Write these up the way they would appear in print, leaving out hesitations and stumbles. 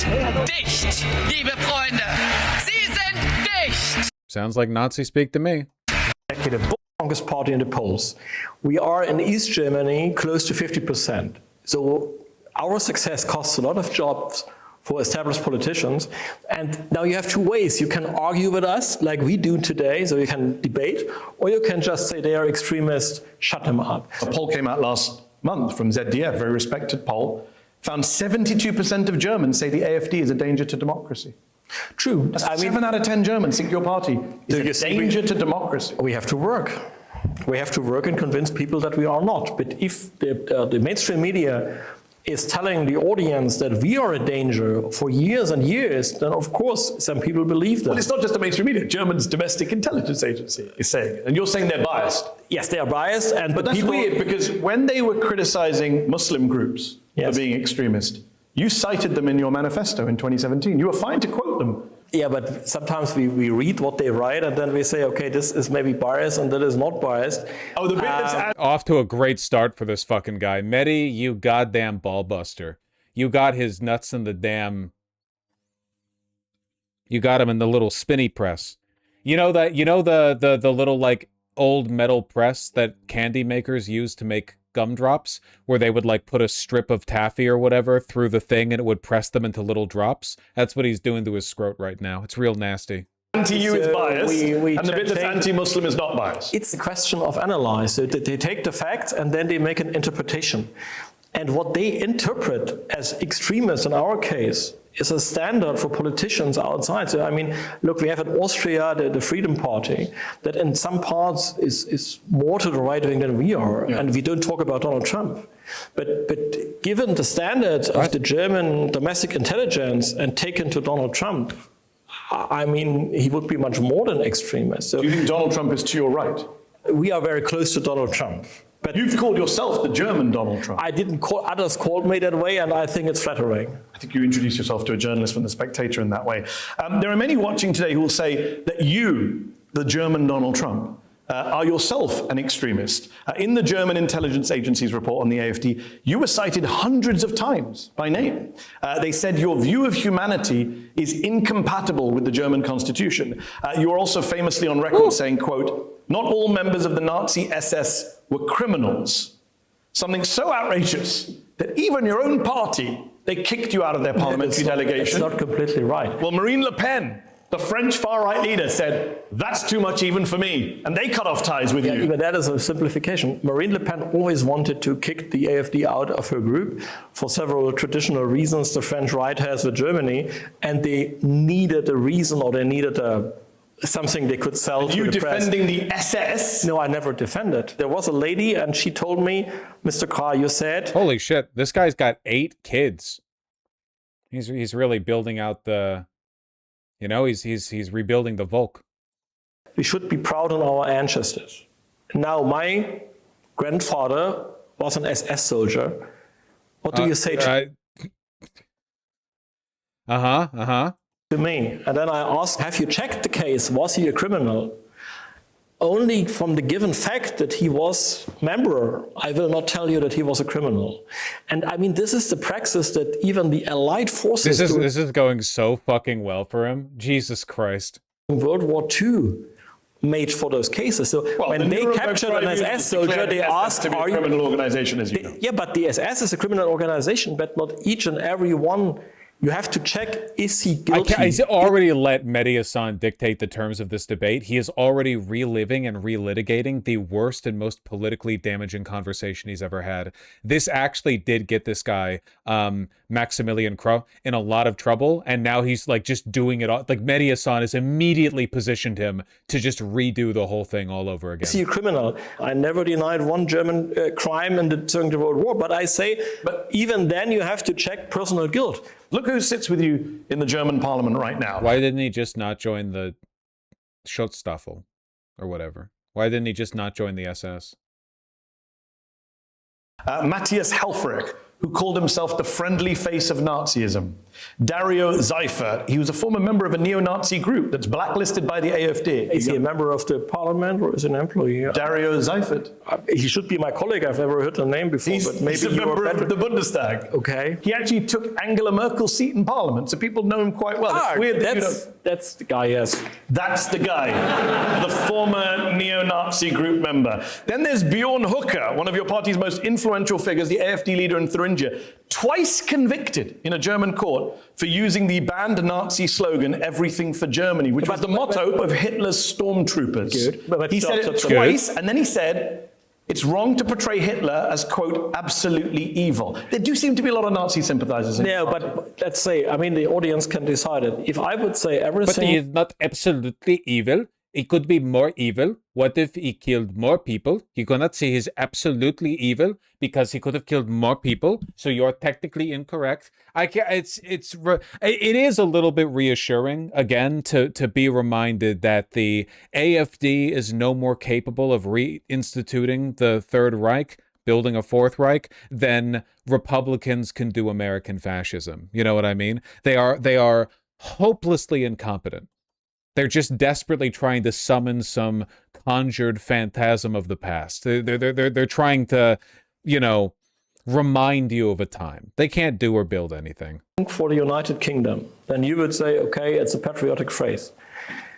dicht, liebe Freunde. Sie sind dicht. Sounds like Nazi speak to me. Strongest party in the polls. We are in East Germany close to 50%. So our success costs a lot of jobs for established politicians. And now you have two ways. You can argue with us like we do today, so you can debate, or you can just say they are extremists, shut them up. A poll came out last month from ZDF, very respected poll, found 72% of Germans say the AfD is a danger to democracy. True. I mean, 7 out of 10 Germans think your party is a danger to democracy. We have to work. We have to work and convince people that we are not. But if the mainstream media is telling the audience that we are a danger for years and years, then of course some people believe that. Well, it's not just the mainstream media. Germany's domestic intelligence agency is saying it. And you're saying they're biased. Yes, they are biased. But that's weird, because when they were criticizing Muslim groups for being extremist, you cited them in your manifesto in 2017. You were fine to quote them. Yeah, but sometimes we read what they write and then we say, okay, this is maybe biased and that is not biased. Oh, the bit that's off to a great start for this fucking guy. Medhi, you goddamn ballbuster. You got his nuts in the damn... You got him in the little spinny press. You know that, you know the little like old metal press that candy makers use to make gumdrops, where they would like put a strip of taffy or whatever through the thing and it would press them into little drops? That's what he's doing to his scrot right now. It's real nasty. Anti-you is biased, and the bit that's anti-Muslim is not biased. It's a question of analyze. So they take the facts and then they make an interpretation. And what they interpret as extremists in our case is a standard for politicians outside. So, I mean, look, we have in Austria the Freedom Party that in some parts is more to the right wing than we are. Yeah. And we don't talk about Donald Trump. But given the standards of the German domestic intelligence and taken to Donald Trump, I mean, he would be much more than extremist. So, do you think Donald Trump is to your right? We are very close to Donald Trump. But you've called yourself the German Donald Trump. I didn't call, others called me that way, and I think it's flattering. I think you introduced yourself to a journalist from The Spectator in that way. There are many watching today who will say that you, the German Donald Trump, are yourself an extremist. In the German intelligence agency's report on the AfD, you were cited hundreds of times by name. They said your view of humanity is incompatible with the German constitution. You are also famously on record saying, quote, "Not all members of the Nazi SS were criminals." Something so outrageous that even your own party, they kicked you out of their parliamentary delegation. That's not completely right. Well, Marine Le Pen, the French far-right leader, said, that's too much even for me, and they cut off ties with you. Even that is a simplification. Marine Le Pen always wanted to kick the AfD out of her group for several traditional reasons the French right has with Germany, and they needed a reason, or they needed something they could sell to the press. You defending the SS? No, I never defended. There was a lady and she told me, Mr. Carr, you said... Holy shit, this guy's got 8 kids. He's really building out the... You know, he's rebuilding the Volk. We should be proud of our ancestors. Now, my grandfather was an SS soldier. What do you say to me? And then I asked, have you checked the case? Was he a criminal? Only from the given fact that he was a member, I will not tell you that he was a criminal. And I mean, this is the praxis that even the Allied forces... This is going so fucking well for him. Jesus Christ. In World War II made for those cases. So when they captured an SS soldier, they asked, are you a criminal organization, as you know? Yeah, but the SS is a criminal organization, but not each and every one. You have to check, is he guilty? He's already let Medhi Hasan dictate the terms of this debate. He is already reliving and relitigating the worst and most politically damaging conversation he's ever had. This actually did get this guy, Maximilian Krah, in a lot of trouble, and now he's like just doing it all. Like Medhi Hasan has immediately positioned him to just redo the whole thing all over again. Is he a criminal? I never denied one German crime during the World War, but I say, but even then you have to check personal guilt. Look who sits with you in the German parliament right now. Why didn't he just not join the Schutzstaffel or whatever? Why didn't he just not join the SS? Matthias Helfrich, who called himself the friendly face of Nazism. Dario Seifert, he was a former member of a neo-Nazi group that's blacklisted by the AfD. Is he a member of the parliament or is he an employee? Dario Seifert. He should be my colleague. I've never heard the name before, but maybe He's a you're member better. of the Bundestag. Okay. He actually took Angela Merkel's seat in parliament, so people know him quite well. It's weird that you don't- that's the guy, yes. That's the guy, the former neo-Nazi group member. Then there's Bjorn Hooker, one of your party's most influential figures, the AfD leader in Thuringia, twice convicted in a German court for using the banned Nazi slogan, "Everything for Germany," which was the motto of Hitler's stormtroopers. Good. But He said it that's twice, and then he said, it's wrong to portray Hitler as, quote, absolutely evil. There do seem to be a lot of Nazi sympathizers in No, the party. but let's say, I mean, the audience can decide it. If I would say But everything... he is not absolutely evil. He could be more evil. What if he killed more people? You cannot say he's absolutely evil because he could have killed more people. So you're technically incorrect. I can't. It is a little bit reassuring again to be reminded that the AfD is no more capable of reinstituting the Third Reich, building a Fourth Reich, than Republicans can do American fascism. You know what I mean? They are hopelessly incompetent. They're just desperately trying to summon some conjured phantasm of the past. They're trying to, you know, remind you of a time. They can't do or build anything. For the United Kingdom, then you would say, okay, it's a patriotic phrase.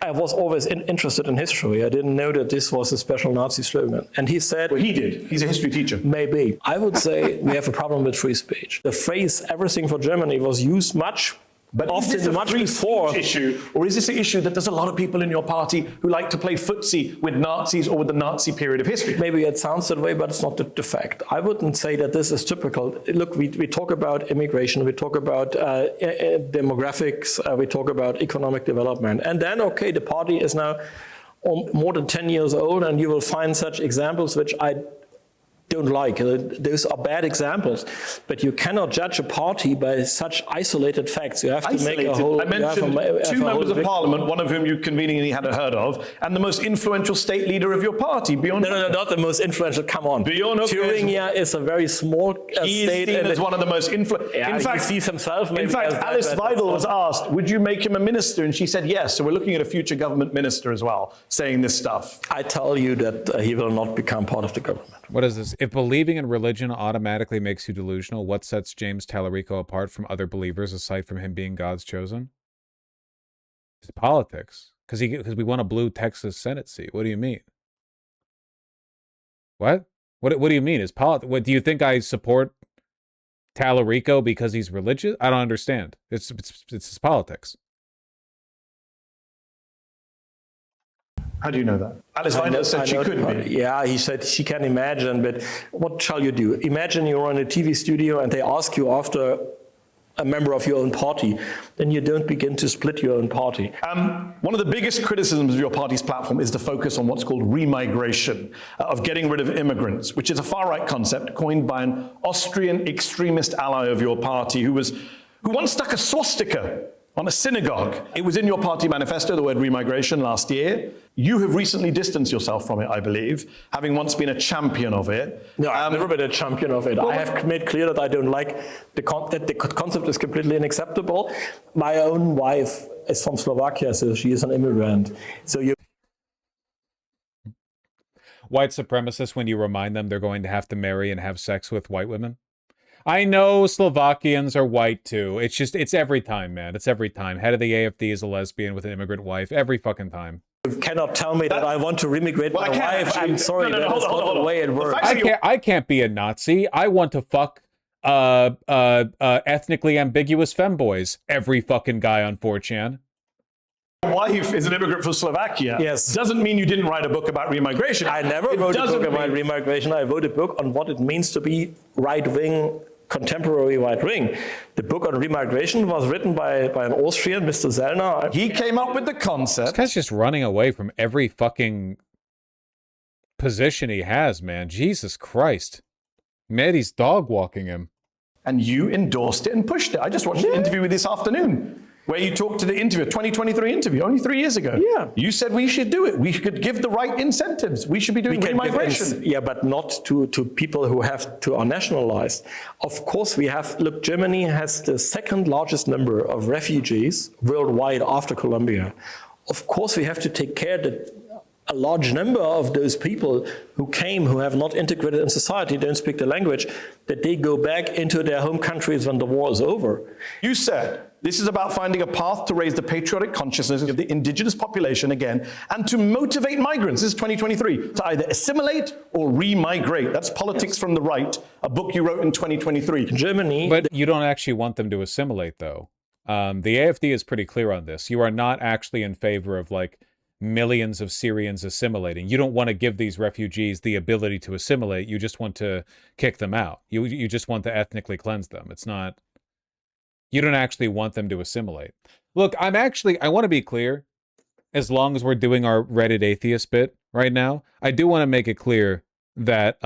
I was always interested in history. I didn't know that this was a special Nazi slogan. And he said... Well, he did. He's a history teacher. Maybe. I would say we have a problem with free speech. The phrase "everything for Germany" was used much But is this often a much free before. speech issue, or is this an issue that there's a lot of people in your party who like to play footsie with Nazis or with the Nazi period of history? Maybe it sounds that way, but it's not the fact. I wouldn't say that this is typical. Look, we talk about immigration, we talk about demographics, we talk about economic development. And then, okay, the party is now more than 10 years old, and you will find such examples which I don't like. Those are bad examples, but you cannot judge a party by such isolated facts. You have to make a whole... I mentioned two members of parliament, one of whom you conveniently hadn't heard of, and the most influential state leader of your party, Bjorn. No, not the most influential. Come on. Bjorn Thuringia is a very small He is state. seen as one of the most influential. Yeah, in fact, he sees himself. In fact, Alice Weidel was asked, "Would you make him a minister?" And she said yes. So we're looking at a future government minister as well, saying this stuff. I tell you that he will not become part of the government. What is this? If believing in religion automatically makes you delusional, what sets James Tallarico apart from other believers aside from him being God's chosen? It's politics. Because we won a blue Texas Senate seat. What do you mean? What? What do you mean? What do you think I support Tallarico because he's religious? I don't understand. It's his politics. How do you know that? Alice Weidel said she could be. Yeah, he said she can imagine, but what shall you do? Imagine you're in a TV studio and they ask you after a member of your own party, then you don't begin to split your own party. One of the biggest criticisms of your party's platform is the focus on what's called remigration, of getting rid of immigrants, which is a far-right concept coined by an Austrian extremist ally of your party who once stuck a swastika on a synagogue. It was in your party manifesto, the word remigration, last year. You have recently distanced yourself from it, I believe, having once been a champion of it. No, I've never been a champion of it. I have made clear that I don't like that the concept is completely unacceptable. My own wife is from Slovakia, so she is an immigrant. So you... White supremacists, when you remind them they're going to have to marry and have sex with white women? I know Slovakians are white too. It's every time, man. It's every time. Head of the AfD is a lesbian with an immigrant wife. Every fucking time. You cannot tell me that I want to remigrate my wife. Actually, I'm sorry, no, that's not the way it works. I can't be a Nazi. I want to fuck ethnically ambiguous femboys. Every fucking guy on 4chan. Wife is an immigrant from Slovakia. Yes. Doesn't mean you didn't write a book about remigration. I never wrote a book about remigration. I wrote a book on what it means to be right-wing, contemporary right-wing. The book on remigration was written by an Austrian, Mr. Zellner. He came up with the concept. This guy's just running away from every fucking position he has, man. Jesus Christ. Medhi's dog walking him. And you endorsed it and pushed it. I just watched an interview with this afternoon. where you talked to the interviewer, 2023 interview, only 3 years ago. Yeah. You said we should do it. We should give the right incentives. We should be doing remigration. Yeah, but not to people who are nationalized. Of course, look, Germany has the second largest number of refugees worldwide after Colombia. Of course, we have to take care that a large number of those people who came, who have not integrated in society, don't speak the language, that they go back into their home countries when the war is over. You said this is about finding a path to raise the patriotic consciousness of the indigenous population again and to motivate migrants, this is 2023, to either assimilate or remigrate. That's Politics from the Right, a book you wrote in 2023. In Germany... But you don't actually want them to assimilate, though. The AfD is pretty clear on this. You are not actually in favor of, like, millions of Syrians assimilating. You don't want to give these refugees the ability to assimilate. You just want to kick them out. You just want to ethnically cleanse them. It's not... You don't actually want them to assimilate. Look, I want to be clear, as long as we're doing our Reddit atheist bit right now, I do want to make it clear that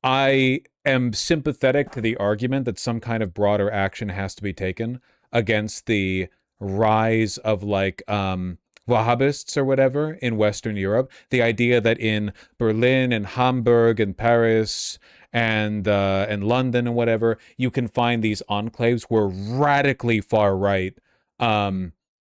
I am sympathetic to the argument that some kind of broader action has to be taken against the rise of, like, Wahhabists or whatever in Western Europe. The idea that in Berlin and Hamburg and Paris and London and whatever, you can find these enclaves where radically far right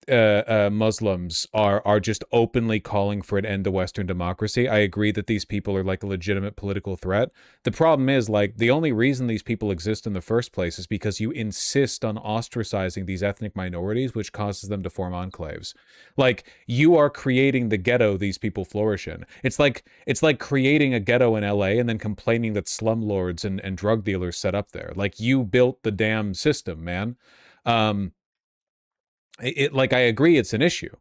Muslims are just openly calling for an end to Western democracy. I agree that these people are like a legitimate political threat. The problem is, like, the only reason these people exist in the first place is because you insist on ostracizing these ethnic minorities, which causes them to form enclaves. Like, you are creating the ghetto these people flourish in. It's like creating a ghetto in LA and then complaining that slumlords and drug dealers set up there. Like, you built the damn system, man. Like, I agree it's an issue,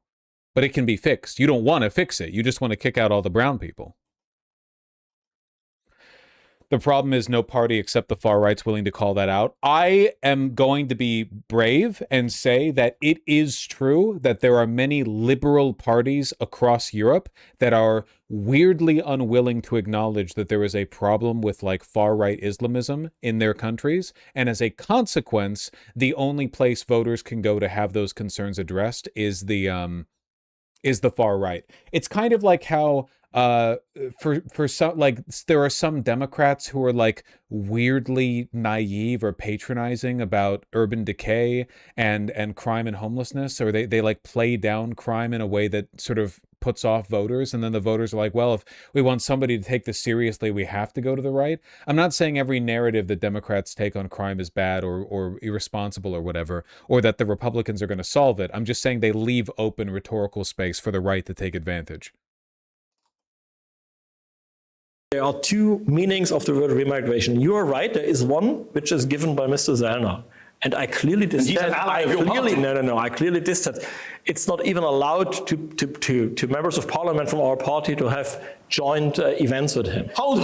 but it can be fixed. You don't want to fix it. You just want to kick out all the brown people. The problem is no party except the far right's willing to call that out. I am going to be brave and say that it is true that there are many liberal parties across Europe that are weirdly unwilling to acknowledge that there is a problem with, like, far-right Islamism in their countries. And as a consequence, the only place voters can go to have those concerns addressed is the far right. It's kind of like how for some, like, there are some Democrats who are, like, weirdly naive or patronizing about urban decay and crime and homelessness, or they like play down crime in a way that sort of puts off voters, and then the voters are like, well, if we want somebody to take this seriously, we have to go to the right. I'm not saying every narrative that Democrats take on crime is bad or irresponsible or whatever, or that the Republicans are going to solve it. I'm just saying they leave open rhetorical space for the right to take advantage. There are two meanings of the word remigration. You are right, there is one which is given by Mr. Zellner. And I clearly dissent. I clearly dissent. It's not even allowed to members of parliament from our party to have joint events with him. Hold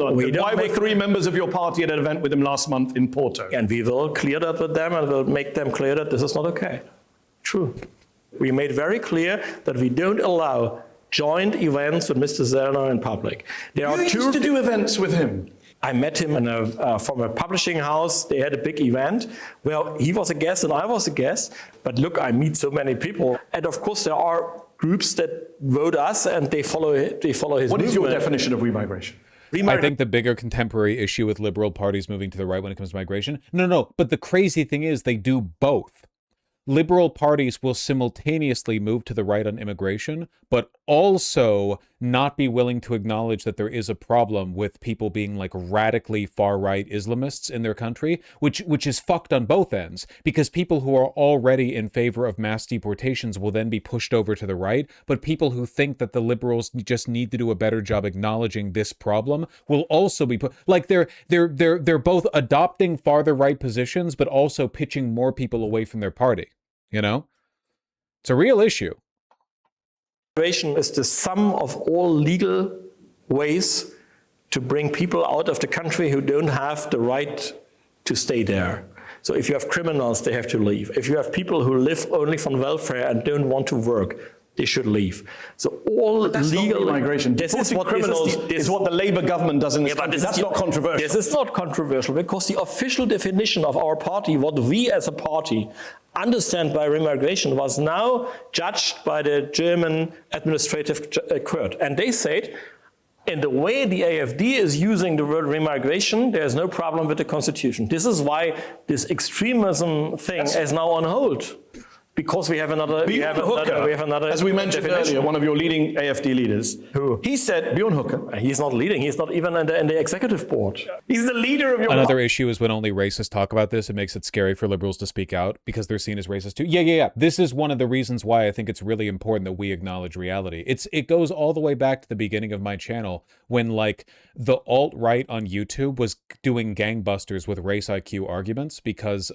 on. Why were 3 members of your party at an event with him last month in Porto? And we will clear that with them and we'll make them clear that this is not okay. True. We made very clear that we don't allow joint events with Mr. Zellner in public. You used to do events with him. I met him from a publishing house. They had a big event where he was a guest and I was a guest. But look, I meet so many people. And of course, there are groups that vote us and they follow his What is movement. your definition of remigration? I think the bigger contemporary issue with liberal parties moving to the right when it comes to migration. No. But the crazy thing is they do both. Liberal parties will simultaneously move to the right on immigration, but also not be willing to acknowledge that there is a problem with people being, like, radically far-right Islamists in their country, which is fucked on both ends, because people who are already in favor of mass deportations will then be pushed over to the right, but people who think that the liberals just need to do a better job acknowledging this problem will also be put, like, they're both adopting farther right positions, but also pitching more people away from their party. You know, it's a real issue. Immigration is the sum of all legal ways to bring people out of the country who don't have the right to stay there. So if you have criminals, they have to leave. If you have people who live only from welfare and don't want to work, they should leave. So all legal migration. This is what criminals is what the Labour government does in this country. That's not controversial. This is not controversial because the official definition of our party, what we as a party understand by remigration was now judged by the German administrative court. And they said, in the way the AfD is using the word remigration, there's no problem with the constitution. This is why this extremism thing is now on hold. Because we have another, as we mentioned definition. earlier, one of your leading AfD leaders. Who? He said, Bjorn Hooker. He's not leading. He's not even in the executive board. He's the leader of your... Another issue is when only racists talk about this, it makes it scary for liberals to speak out because they're seen as racist too. Yeah. This is one of the reasons why I think it's really important that we acknowledge reality. It goes all the way back to the beginning of my channel when like the alt-right on YouTube was doing gangbusters with race IQ arguments because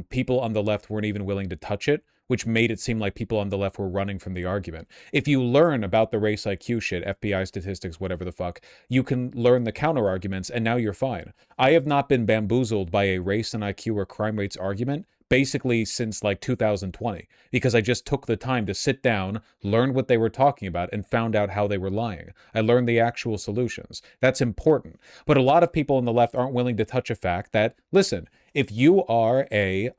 people on the left weren't even willing to touch it, which made it seem like people on the left were running from the argument. If you learn about the race IQ shit, FBI statistics, whatever the fuck, you can learn the counter arguments and now you're fine. I have not been bamboozled by a race and IQ or crime rates argument basically since like 2020, because I just took the time to sit down, learn what they were talking about, and found out how they were lying. I learned the actual solutions. That's important. But a lot of people on the left aren't willing to touch a fact that, listen, if you are a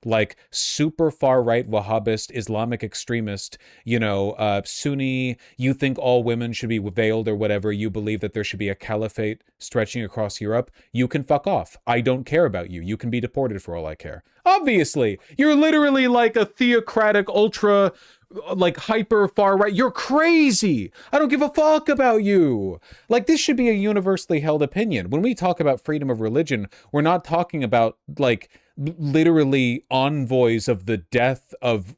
like super far right Wahhabist Islamic extremist, Sunni, you think all women should be veiled or whatever, you believe that there should be a caliphate stretching across Europe, you can fuck off. I don't care about you. You can be deported for all I care. Obviously, you're literally like a theocratic ultra like hyper far right. You're crazy. I don't give a fuck about you. Like, this should be a universally held opinion. When we talk about freedom of religion, we're not talking about like literally envoys of the death of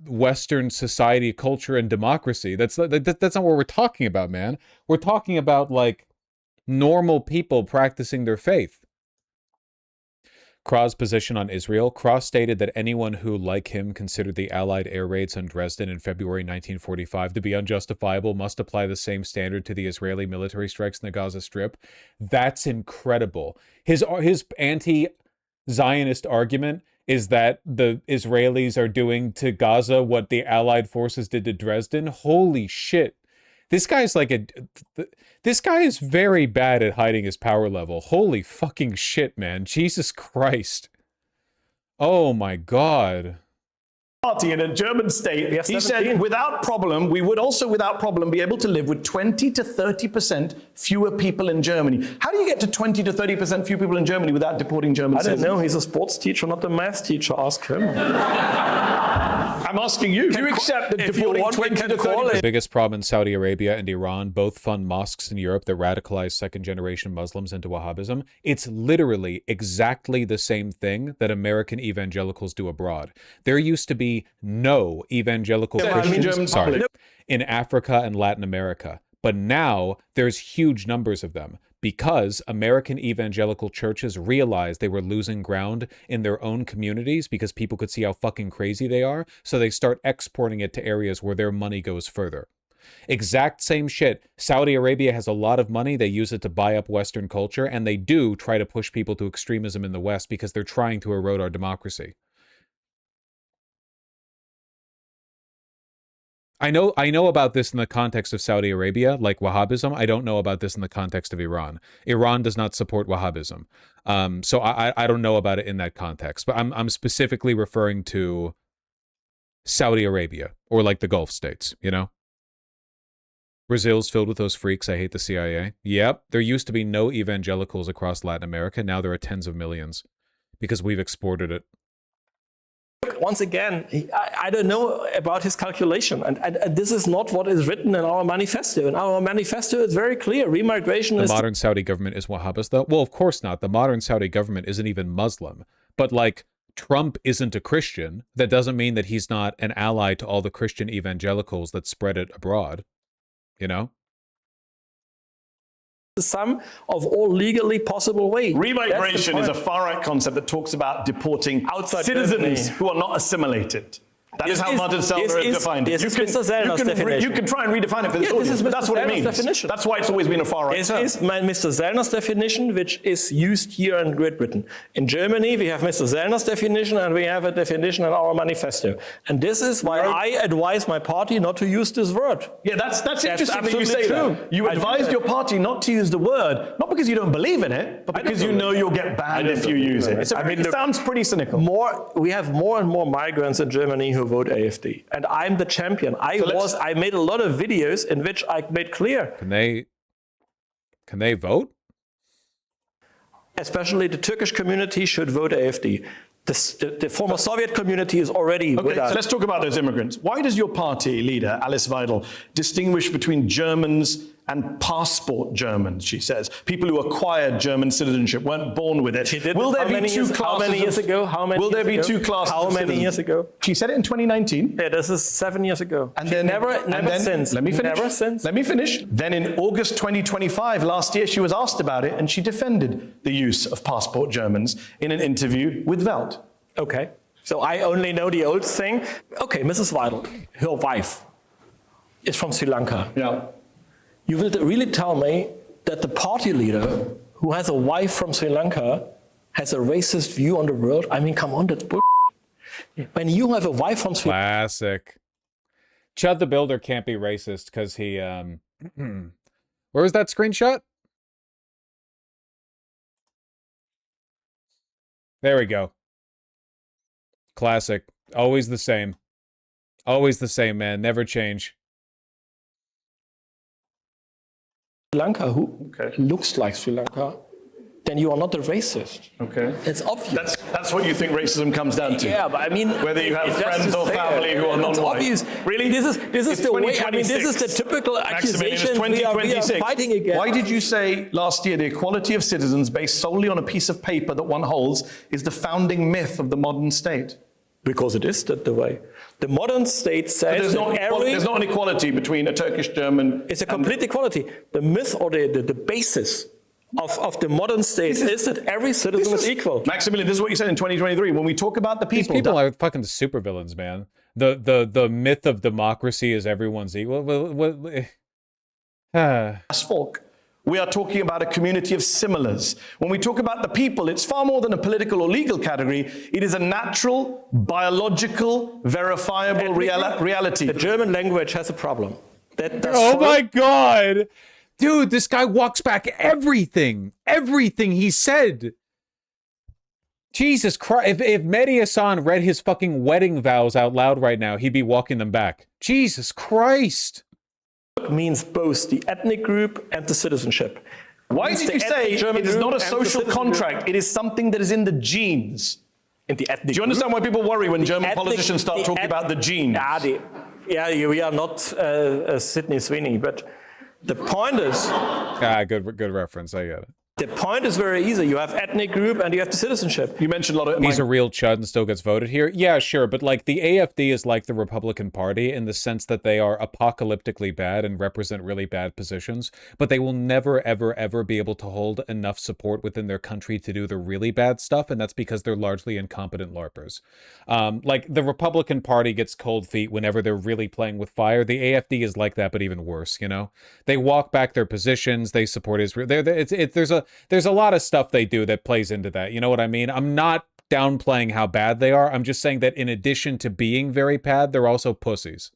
Western society, culture, and democracy. That's not what we're talking about, man. We're talking about like normal people practicing their faith. Krah's position on Israel. Krah stated that anyone who, like him, considered the Allied air raids on Dresden in February 1945 to be unjustifiable must apply the same standard to the Israeli military strikes in the Gaza Strip. That's incredible. His anti-Zionist argument is that the Israelis are doing to Gaza what the Allied forces did to Dresden. Holy shit. This guy's like this guy is very bad at hiding his power level. Holy fucking shit, man. Jesus Christ. Oh my God. Party in a German state, he said, without problem, we would also without problem be able to live with 20 to 30% fewer people in Germany. How do you get to 20 to 30% fewer people in Germany without deporting German citizens? I don't know. He's a sports teacher, not a math teacher. Ask him. I'm asking you. Do you accept that deporting 20 to 30%? The biggest problem in Saudi Arabia and Iran both fund mosques in Europe that radicalize second-generation Muslims into Wahhabism. It's literally exactly the same thing that American evangelicals do abroad. There used to be no evangelical Christians in Africa and Latin America. But now there's huge numbers of them because American evangelical churches realized they were losing ground in their own communities because people could see how fucking crazy they are. So they start exporting it to areas where their money goes further. Exact same shit. Saudi Arabia has a lot of money. They use it to buy up Western culture, and they do try to push people to extremism in the West because they're trying to erode our democracy. I know about this in the context of Saudi Arabia, like Wahhabism. I don't know about this in the context of Iran. Iran does not support Wahhabism. So I don't know about it in that context. But I'm specifically referring to Saudi Arabia or like the Gulf states, you know? Brazil's filled with those freaks. I hate the CIA. Yep, there used to be no evangelicals across Latin America. Now there are tens of millions because we've exported it. Once again, I don't know about his calculation, and this is not what is written in our manifesto. In our manifesto, it's very clear. Remigration is... The modern Saudi government is Wahhabist, though? Well, of course not. The modern Saudi government isn't even Muslim. But, like, Trump isn't a Christian. That doesn't mean that he's not an ally to all the Christian evangelicals that spread it abroad. You know? The sum of all legally possible ways. Remigration is a far-right concept that talks about deporting citizens who are not assimilated. That is how Martin Sellner defined it. This is Mr. Sellner's definition. You can try and redefine it for this audience, but that's what it means. Definition. That's why it's always been a far-right term. This is Mr. Sellner's definition, which is used here in Great Britain. In Germany, we have Mr. Sellner's definition, and we have a definition in our manifesto. And this is why I advise my party not to use this word. Yeah, that's interesting that you say true. that. You advised your party not to use the word, not because you don't believe in it, but because you know you'll get banned if you use it. It sounds pretty cynical. We have more and more migrants in Germany who vote AfD, and I'm the champion. I made a lot of videos in which I made clear. Can they vote? Especially the Turkish community should vote AfD. The former Soviet community is already with us. So let's talk about those immigrants. Why does your party leader, Alice Weidel, distinguish between Germans and passport Germans, she says? People who acquired German citizenship, weren't born with it. She did. Will there be two classes? How many years ago? Will there be two classes? How many years ago? She said it in 2019. Yeah, this is 7 years ago. And then never since. Let me finish. Never since. Let me finish. Then in August 2025, last year, she was asked about it, and she defended the use of passport Germans in an interview with Welt. Okay. So I only know the old thing. Okay, Mrs. Weidel, her wife is from Sri Lanka. Yeah. You will really tell me that the party leader who has a wife from Sri Lanka has a racist view on the world? I mean, come on, that's bull. When you have a wife from Sri Lanka. Classic. Chud the Builder can't be racist because he, where was that screenshot? There we go. Classic. Always the same. Always the same, man. Never change. Sri Lanka who looks like Sri Lanka, then you are not a racist. Okay. It's obvious. That's what you think racism comes down to. Yeah, but I mean, whether you have friends or family who are non-white. non-white. Obvious. Really? This is the way. I mean, this is the 2026. typical accusation we are fighting against. Why did you say last year the equality of citizens based solely on a piece of paper that one holds is the founding myth of the modern state? Because it is the way. The modern state says there's not an equality between a Turkish German. It's a complete equality. The myth or the basis of the modern state is that every citizen is equal. Maximilian, this is what you said in 2023. When we talk about the people. These people are fucking supervillains, man. The myth of democracy is everyone's equal. As folk, we are talking about a community of similars. When we talk about the people, it's far more than a political or legal category. It is a natural, biological, verifiable reality. The German language has a problem. Oh my God. Dude, this guy walks back everything he said. Jesus Christ. If Medhi Hasan read his fucking wedding vows out loud right now, he'd be walking them back. Jesus Christ. Means both the ethnic group and the citizenship. Why did you say it is not a social contract? It is something that is in the genes. In the ethnic. Do you understand why people worry when German politicians start talking about the genes? We are not Sidney Sweeney, but the point is. Good reference. I get it. The point is very easy. You have ethnic group and you have the citizenship. You mentioned a lot of... He's a real chud and still gets voted here. Yeah, sure. But like the AfD is like the Republican Party in the sense that they are apocalyptically bad and represent really bad positions. But they will never, ever, ever be able to hold enough support within their country to do the really bad stuff. And that's because they're largely incompetent LARPers. Like the Republican Party gets cold feet whenever they're really playing with fire. The AfD is like that, but even worse, you know? They walk back their positions. They support Israel. There's a lot of stuff they do that plays into that. You know what I mean? I'm not downplaying how bad they are. I'm just saying that in addition to being very bad, they're also pussies.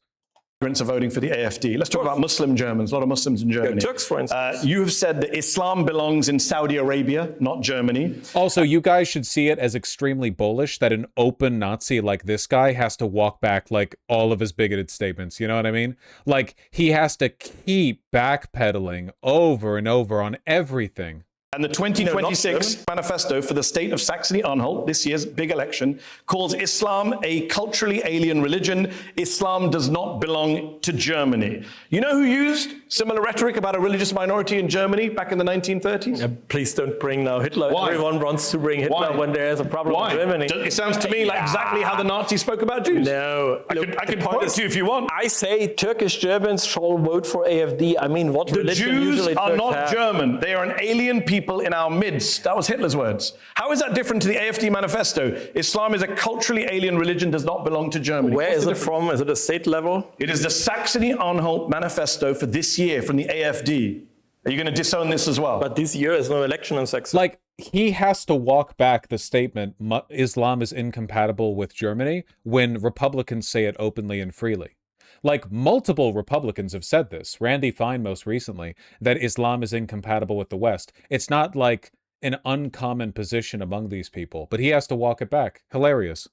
Are voting for the AfD. Let's talk about Muslim Germans. A lot of Muslims in Germany. Turks, for instance. You have said that Islam belongs in Saudi Arabia, not Germany. Also, you guys should see it as extremely bullish that an open Nazi like this guy has to walk back like all of his bigoted statements. You know what I mean? Like he has to keep backpedaling over and over on everything. And the 2026 manifesto for the state of Saxony-Anhalt, this year's big election, calls Islam a culturally alien religion. Islam does not belong to Germany. You know who used similar rhetoric about a religious minority in Germany back in the 1930s? Please don't bring now Hitler. Why? Everyone wants to bring Hitler when there is a problem in Germany. It sounds to me like exactly how the Nazis spoke about Jews. No. I can point to you if you want. I say Turkish Germans shall vote for AfD. I mean, what religion Jews usually are Turks not have? German. They are an alien people people in our midst. That was Hitler's words. How is that different to the AfD manifesto? Islam is a culturally alien religion, does not belong to Germany. Where is it from? Is it a state level? It is the Saxony-Anhalt manifesto for this year from the AfD. Are you going to disown this as well? But this year is no election in Saxony. Like, he has to walk back the statement, Islam is incompatible with Germany, when Republicans say it openly and freely. Like, multiple Republicans have said this, Randy Fine most recently, that Islam is incompatible with the West. It's not like an uncommon position among these people, but he has to walk it back. Hilarious.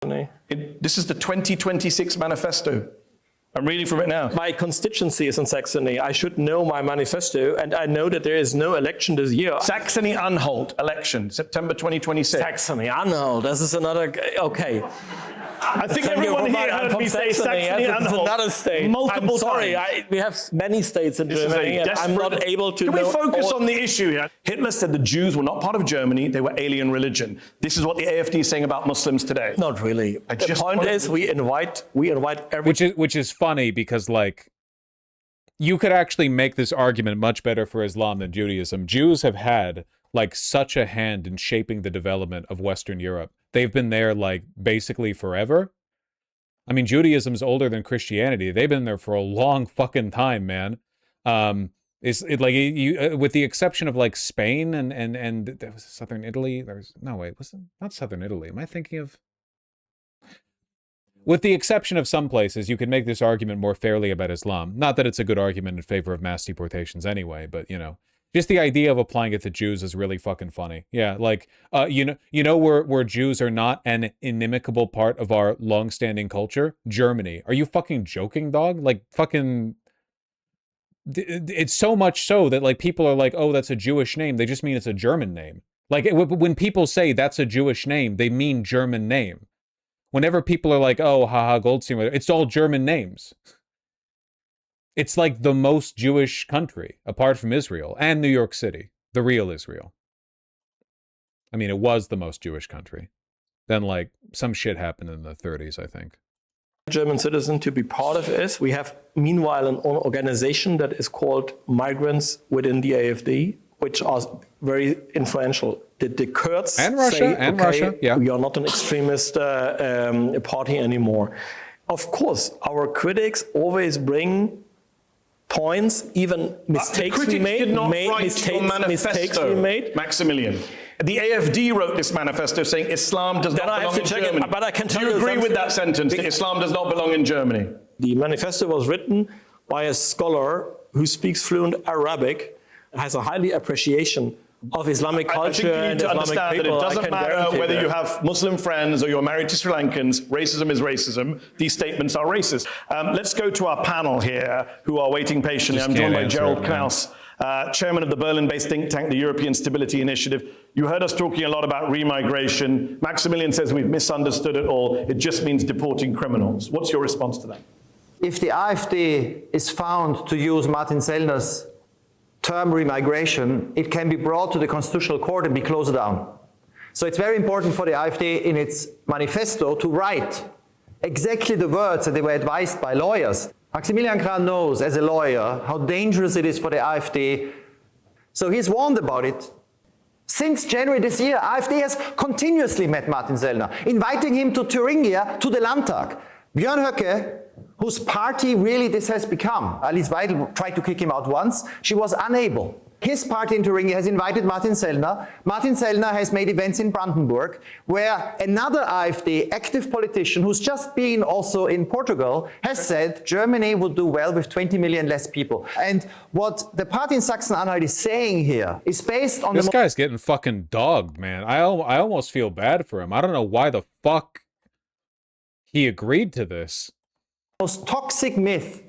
This is the 2026 manifesto. I'm reading from it now. My constituency is in Saxony. I should know my manifesto, and I know that there is no election this year. Saxony-Anhalt election, September 2026. Saxony-Anhalt, this is another, okay. I think everyone here heard me say Saxony-Anhalt. This is another state. Multiple times. We have many states in Germany, and I'm not able to know. Can we focus on the issue here? Hitler said the Jews were not part of Germany, they were alien religion. This is what the AfD is saying about Muslims today. Not really. The point is, we invite every... Which is funny because, like, you could actually make this argument much better for Islam than Judaism. Jews have had, like, such a hand in shaping the development of Western Europe. They've been there, like, basically forever. I mean, Judaism's older than Christianity. They've been there for a long fucking time, man. With the exception of, like, Spain and there was Southern Italy. Not Southern Italy. Am I thinking of? With the exception of some places, you could make this argument more fairly about Islam. Not that it's a good argument in favor of mass deportations anyway, but, you know. Just the idea of applying it to Jews is really fucking funny. Yeah, like, you know where Jews are not an inimical part of our long-standing culture? Germany. Are you fucking joking, dog? Like, fucking... It's so much so that, like, people are like, oh, that's a Jewish name. They just mean it's a German name. Like, when people say that's a Jewish name, they mean German name. Whenever people are like, oh, haha, Goldstein, it's all German names. It's like the most Jewish country, apart from Israel, and New York City, the real Israel. I mean, it was the most Jewish country. Then, like, some shit happened in the 30s, I think. German citizen to be part of it. We have, meanwhile, an organization that is called Migrants Within the AfD, which are very influential. The Kurds and Russia, say, Russia, yeah. We are not an extremist party anymore. Of course, our critics always bring points, even mistakes we made. Mistakes we made. Maximilian. The AfD wrote this manifesto saying Islam does not belong in Germany. But I can tell you, do you agree with that sentence, that Islam does not belong in Germany? The manifesto was written by a scholar who speaks fluent Arabic, has a highly appreciation of Islamic culture and Islamic people. I think you need to understand that it doesn't matter whether you have Muslim friends or you're married to Sri Lankans, racism is racism. These statements are racist. Let's go to our panel here, who are waiting patiently. I'm joined by Gerald Knaus, chairman of the Berlin-based think tank, the European Stability Initiative. You heard us talking a lot about remigration. Maximilian says we've misunderstood it all. It just means deporting criminals. What's your response to that? If the AfD is found to use Martin Sellner's term remigration, it can be brought to the Constitutional Court and be closed down. So it's very important for the AfD in its manifesto to write exactly the words that they were advised by lawyers. Maximilian Krah knows as a lawyer how dangerous it is for the AfD. So he's warned about it. Since January this year, AfD has continuously met Martin Sellner, inviting him to Thuringia, to the Landtag. Björn Höcke, whose party really this has become. Alice Weidel tried to kick him out once. She was unable. His party in Thuringia has invited Martin Sellner. Martin Sellner has made events in Brandenburg, where another AfD active politician, who's just been also in Portugal, has said Germany would do well with 20 million less people. And what the party in Sachsen-Anhalt is saying here is based on this guy's getting fucking dogged, man. I almost feel bad for him. I don't know why the fuck he agreed to this. Most toxic myth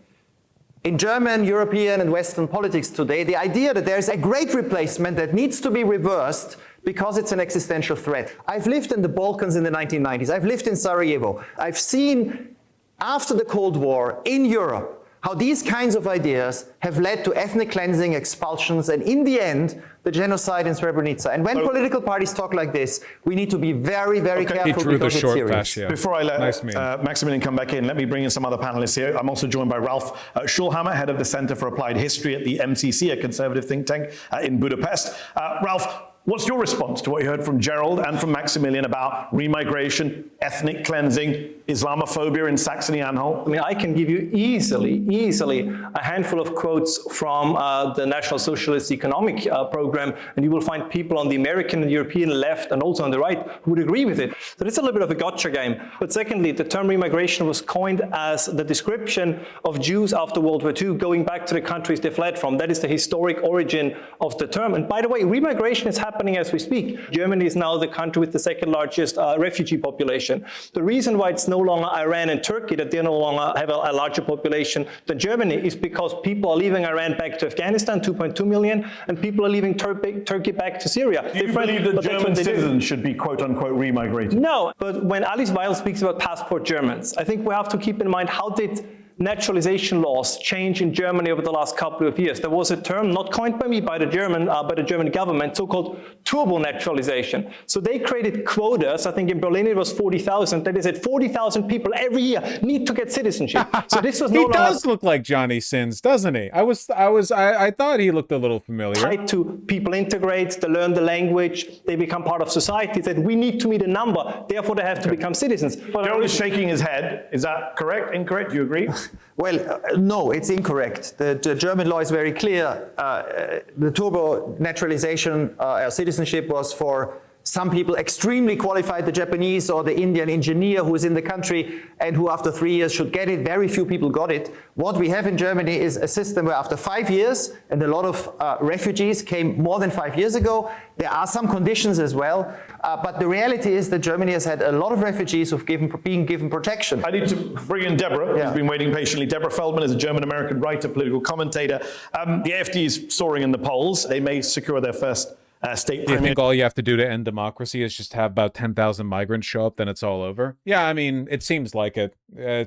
in German, European, and Western politics today, the idea that there is a great replacement that needs to be reversed because it's an existential threat. I've lived in the Balkans in the 1990s. I've lived in Sarajevo. I've seen, after the Cold War in Europe, how these kinds of ideas have led to ethnic cleansing, expulsions, and in the end, the genocide in Srebrenica. And when political parties talk like this, we need to be very, very He careful drew the because it's short serious. fascia. Before I let Nice meme. Maximilian come back in, let me bring in some other panelists here. I'm also joined by Ralph Schulhammer, head of the Center for Applied History at the MCC, a conservative think tank in Budapest. Ralph, what's your response to what you heard from Gerald and from Maximilian about remigration, ethnic cleansing, Islamophobia in Saxony-Anhalt? I mean, I can give you easily a handful of quotes from the National Socialist Economic Program, and you will find people on the American and European left and also on the right who would agree with it. So it's a little bit of a gotcha game. But secondly, the term remigration was coined as the description of Jews after World War II going back to the countries they fled from. That is the historic origin of the term. And by the way, remigration is happening as we speak. Germany is now the country with the second largest refugee population. The reason why it's no longer Iran and Turkey, that they no longer have a larger population than Germany, is because people are leaving Iran back to Afghanistan, 2.2 million, and people are leaving Turkey back to Syria. Do you believe that German citizens should be quote-unquote remigrated? No, but when Alice Weidel speaks about passport Germans, I think we have to keep in mind, how did naturalization laws change in Germany over the last couple of years? There was a term not coined by me, by the German government, so-called turbo naturalization. So they created quotas. I think in Berlin it was 40,000. That is, it 40,000 people every year need to get citizenship. So this was no He does look like Johnny Sins, doesn't he? I thought he looked a little familiar. tied to people integrate, they learn the language, they become part of society. That we need to meet a number, therefore they have to become citizens. Gerald is shaking his head. Is that correct? Incorrect? Do you agree? Well, no, it's incorrect. The German law is very clear. The turbo naturalization citizenship was for some people extremely qualified, the Japanese or the Indian engineer who is in the country and who after 3 years should get it. Very few people got it. What we have in Germany is a system where after 5 years, and a lot of refugees came more than 5 years ago, there are some conditions as well. But the reality is that Germany has had a lot of refugees who've been given protection. I need to bring in Deborah, who's been waiting patiently. Deborah Feldman is a German-American writer, political commentator. The AfD is soaring in the polls. They may secure their first state Do you premier. think all you have to do to end democracy is just have about 10,000 migrants show up, then it's all over? Yeah, I mean, it seems like it.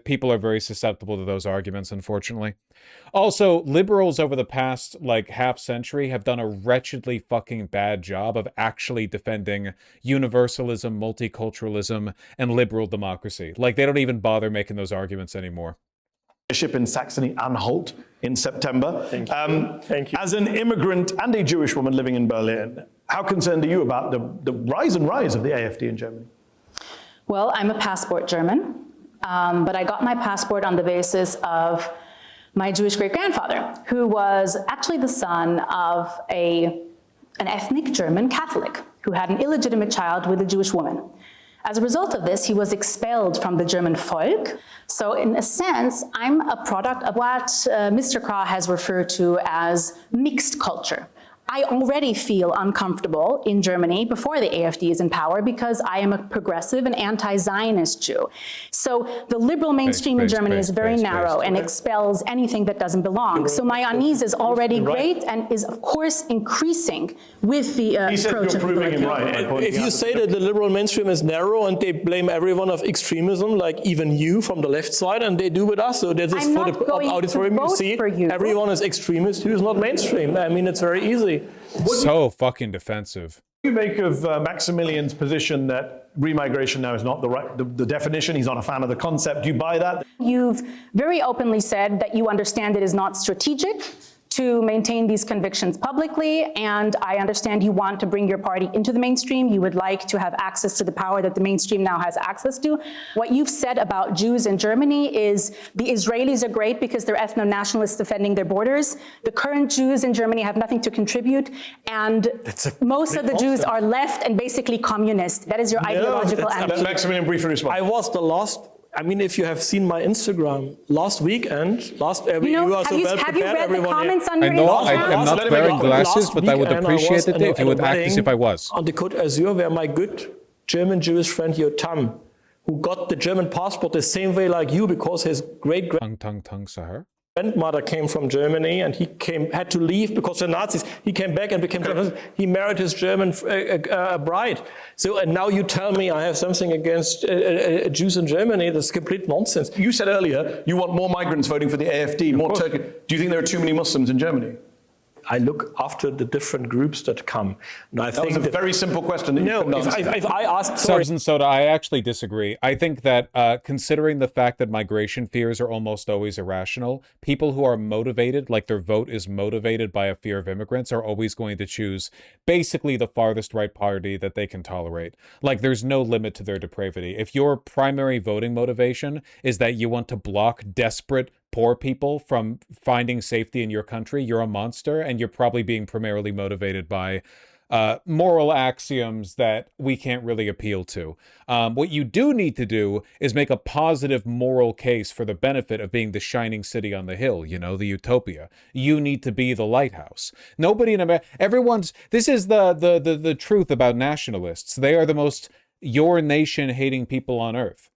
People are very susceptible to those arguments, unfortunately. Also, liberals over the past, half century have done a wretchedly fucking bad job of actually defending universalism, multiculturalism, and liberal democracy. They don't even bother making those arguments anymore. In Saxony-Anhalt in September. Thank you. Thank you. As an immigrant and a Jewish woman living in Berlin, how concerned are you about the rise of the AfD in Germany? Well, I'm a passport German, but I got my passport on the basis of my Jewish great-grandfather, who was actually the son of an ethnic German Catholic who had an illegitimate child with a Jewish woman. As a result of this, he was expelled from the German Volk. So in a sense, I'm a product of what Mr. Krah has referred to as mixed culture. I already feel uncomfortable in Germany before the AfD is in power because I am a progressive and anti-Zionist Jew. So the liberal mainstream in Germany is very narrow and expels anything that doesn't belong. So my unease is already great and is of course increasing with the He said approach you're of proving him right. If you say that the liberal mainstream is narrow and they blame everyone of extremism, like even you from the left side, and they do with us, so this is I'm for not the going to auditorium, you vote see, for you. everyone is extremist who's not mainstream. I mean, it's very easy. So fucking defensive. What do you make of Maximilian's position that remigration now is not the definition? He's not a fan of the concept. Do you buy that? You've very openly said that you understand it is not strategic to maintain these convictions publicly, and I understand you want to bring your party into the mainstream. You would like to have access to the power that the mainstream now has access to. What you've said about Jews in Germany is the Israelis are great because they're ethno-nationalists defending their borders. The current Jews in Germany have nothing to contribute, and most of the Jews are left and basically communist. That is your ideological answer. Maximilian, briefly respond. I was the last. I mean, if you have seen my Instagram last weekend, you are so well prepared. Have you read the comments on I your know Instagram? I'm not wearing glasses, but I would appreciate it if you would act as if I was. On the Côte d'Azur, where my good German Jewish friend Yotam, who got the German passport the same way like you, because his great-grandmother came from Germany, and he had to leave because of the Nazis. He came back and became German. He married his German bride. So, and now you tell me I have something against Jews in Germany. That's complete nonsense. You said earlier you want more migrants voting for the AfD, more Turkey. Do you think there are too many Muslims in Germany? I look after the different groups that come. And I That think was a very simple question. That you no, couldn't answer. if I asked, sorry, Subs and Soda, I actually disagree. I think that considering the fact that migration fears are almost always irrational, people who are motivated, like their vote is motivated by a fear of immigrants, are always going to choose basically the farthest right party that they can tolerate. Like, there's no limit to their depravity. If your primary voting motivation is that you want to block desperate poor people from finding safety in your country, you're a monster, and you're probably being primarily motivated by moral axioms that we can't really appeal to. What you do need to do is make a positive moral case for the benefit of being the shining city on the hill, you know, the utopia. You need to be the lighthouse. Nobody in America, this is the truth about nationalists. They are the most your nation hating people on earth.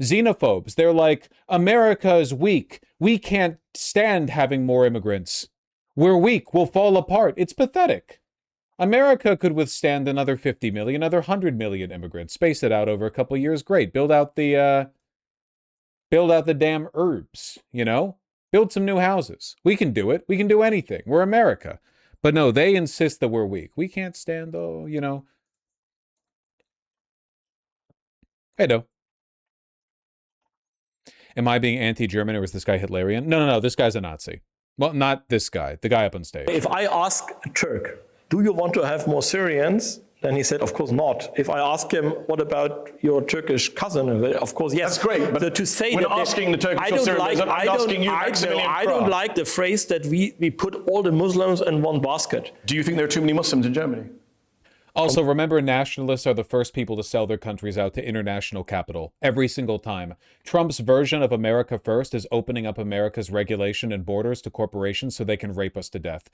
Xenophobes, they're like, America is weak. We can't stand having more immigrants. We're weak. We'll fall apart. It's pathetic. America could withstand another 50 million, another 100 million immigrants. Space it out over a couple of years. Great. Build out the damn herbs, you know? Build some new houses. We can do it. We can do anything. We're America. But no, they insist that we're weak. We can't stand, though, you know. Hey, no. Am I being anti-German or is this guy Hitlerian? No, this guy's a Nazi. Well, not this guy, the guy up on stage. if I ask a Turk, do you want to have more Syrians? Then he said, of course not. If I ask him, what about your Turkish cousin? Of course, yes. That's great, but so to say we're that not asking the Turkish I or don't Syrians, like, I'm asking you, Maximilian I don't Krah. like the phrase that we put all the Muslims in one basket. Do you think there are too many Muslims in Germany? Also, remember, nationalists are the first people to sell their countries out to international capital every single time. Trump's version of America First is opening up America's regulation and borders to corporations so they can rape us to death.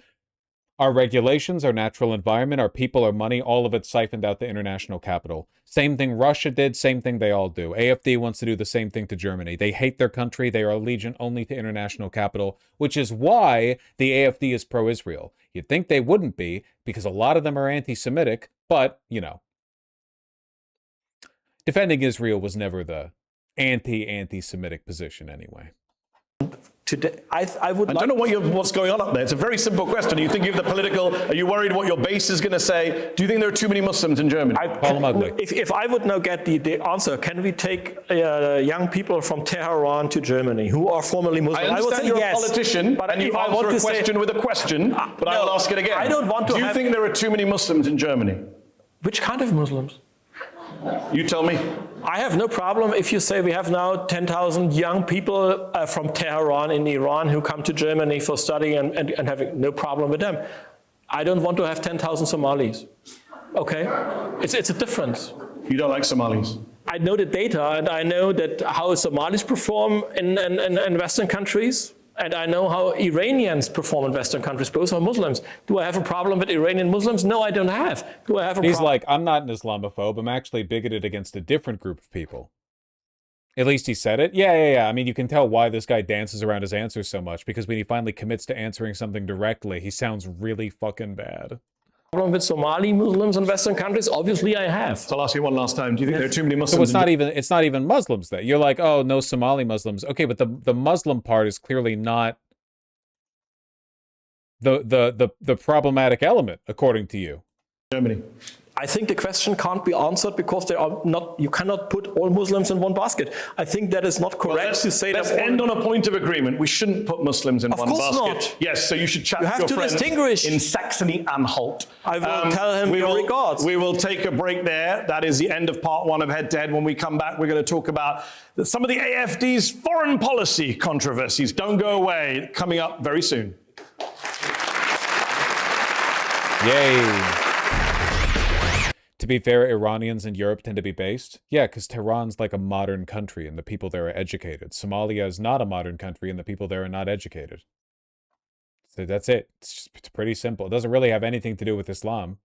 Our regulations, our natural environment, our people, our money, all of it siphoned out to international capital. Same thing Russia did, same thing they all do. AfD wants to do the same thing to Germany. They hate their country. They are allegiant only to international capital, which is why the AfD is pro-Israel. You'd think they wouldn't be, because a lot of them are anti-Semitic, but, you know. Defending Israel was never the anti-Semitic position anyway. Today, I would I don't know what's going on up there. It's a very simple question. Are you thinking of the political? Are you worried what your base is going to say? Do you think there are too many Muslims in Germany? Call them ugly. If I would now get the answer, can we take young people from Tehran to Germany who are formerly Muslim? I understand you're a politician, but and you if I want answer a to question with a question, but I will ask it again. I don't want to Do you think there are too many Muslims in Germany? Which kind of Muslims? You tell me. I have no problem if you say we have now 10,000 young people from Tehran in Iran who come to Germany for study and having no problem with them. I don't want to have 10,000 Somalis. Okay? It's a difference. You don't like Somalis? I know the data and I know that how Somalis perform in Western countries. And I know how Iranians perform in Western countries. Both are Muslims. Do I have a problem with Iranian Muslims? No, I don't have. Do I have a problem? He's like, I'm not an Islamophobe. I'm actually bigoted against a different group of people. At least he said it. Yeah. I mean, you can tell why this guy dances around his answers so much, because when he finally commits to answering something directly, he sounds really fucking bad. Problem with Somali Muslims in Western countries? Obviously, I have. So I'll ask you one last time. Do you think there are too many Muslims? So it's not even Muslims that you're like, oh, no Somali Muslims. Okay, but the Muslim part is clearly not the problematic element, according to you. Germany. I think the question can't be answered because they are not. You cannot put all Muslims in one basket. I think that is not correct to say that. Let's end on a point of agreement. We shouldn't put Muslims in one basket. Of course not. Yes, so you should chat You to have your to friends distinguish. in Saxony-Anhalt. I will tell him your regards. We will take a break there. That is the end of part one of Head to Head. When we come back, we're going to talk about some of the AfD's foreign policy controversies. Don't go away. Coming up very soon. Yay. To be fair, Iranians in Europe tend to be based. Yeah, because Tehran's like a modern country and the people there are educated. Somalia is not a modern country and the people there are not educated. So that's it. It's pretty simple. It doesn't really have anything to do with Islam.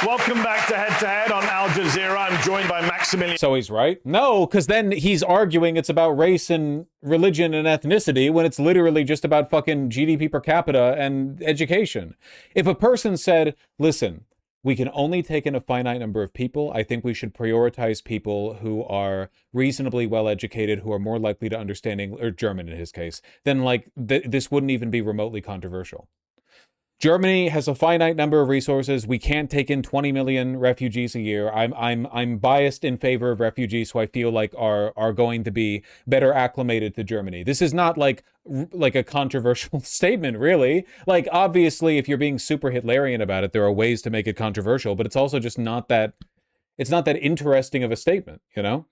Welcome back to Head on Al Jazeera. I'm joined by Maximilian. So he's right? No, because then he's arguing it's about race and religion and ethnicity when it's literally just about fucking GDP per capita and education. If a person said, listen, we can only take in a finite number of people. I think we should prioritize people who are reasonably well educated, who are more likely to understand English, or German in his case. Then like this wouldn't even be remotely controversial. Germany has a finite number of resources. We can't take in 20 million refugees a year. I'm biased in favor of refugees who I feel like are going to be better acclimated to Germany. This is not like a controversial statement, really. Like, obviously, if you're being super Hitlerian about it, there are ways to make it controversial, but it's also just not that, it's not that interesting of a statement, you know?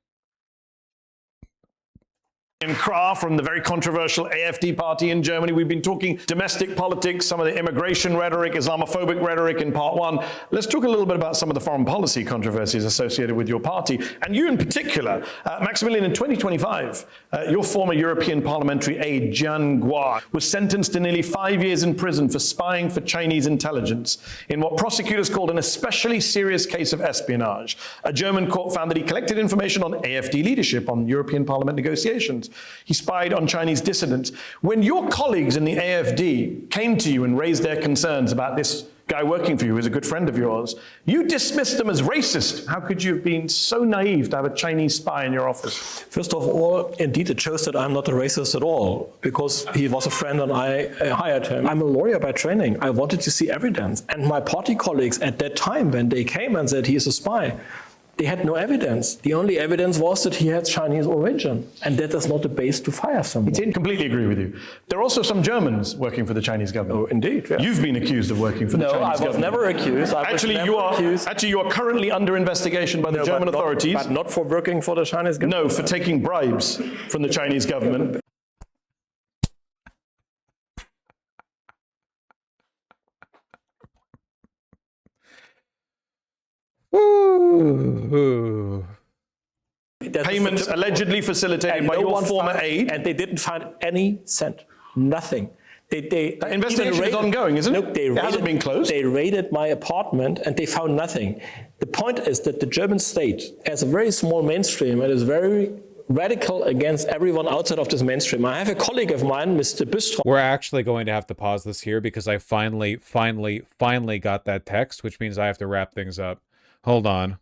Krah from the very controversial AfD party in Germany. We've been talking domestic politics, some of the immigration rhetoric, Islamophobic rhetoric in part one. Let's talk a little bit about some of the foreign policy controversies associated with your party, and you in particular. Maximilian, in 2025, your former European parliamentary aide, Jian Guo, was sentenced to nearly 5 years in prison for spying for Chinese intelligence in what prosecutors called an especially serious case of espionage. A German court found that he collected information on AfD leadership, on European Parliament negotiations. He spied on Chinese dissidents. When your colleagues in the AfD came to you and raised their concerns about this guy working for you, who's a good friend of yours, you dismissed them as racist. How could you have been so naive to have a Chinese spy in your office? First of all, indeed, it shows that I'm not a racist at all, because he was a friend and I hired him. I'm a lawyer by training. I wanted to see evidence. And my party colleagues at that time, when they came and said he is a spy, they had no evidence. The only evidence was that he had Chinese origin, and that is not a base to fire someone. I didn't completely agree with you. There are also some Germans working for the Chinese government. Oh, indeed. Yeah. You've been accused of working for the Chinese government. No, I was never accused. Actually, you are currently under investigation by the German authorities. But not for working for the Chinese government. No, for taking bribes from the Chinese government. Ooh. Payments allegedly facilitated by your former aide. And they didn't find any cent. Nothing. That investigation is ongoing, isn't it? It hasn't been closed. They raided my apartment and they found nothing. The point is that the German state has a very small mainstream and is very radical against everyone outside of this mainstream. I have a colleague of mine, Mr. Bistro. We're actually going to have to pause this here because I finally got that text, which means I have to wrap things up. Hold on.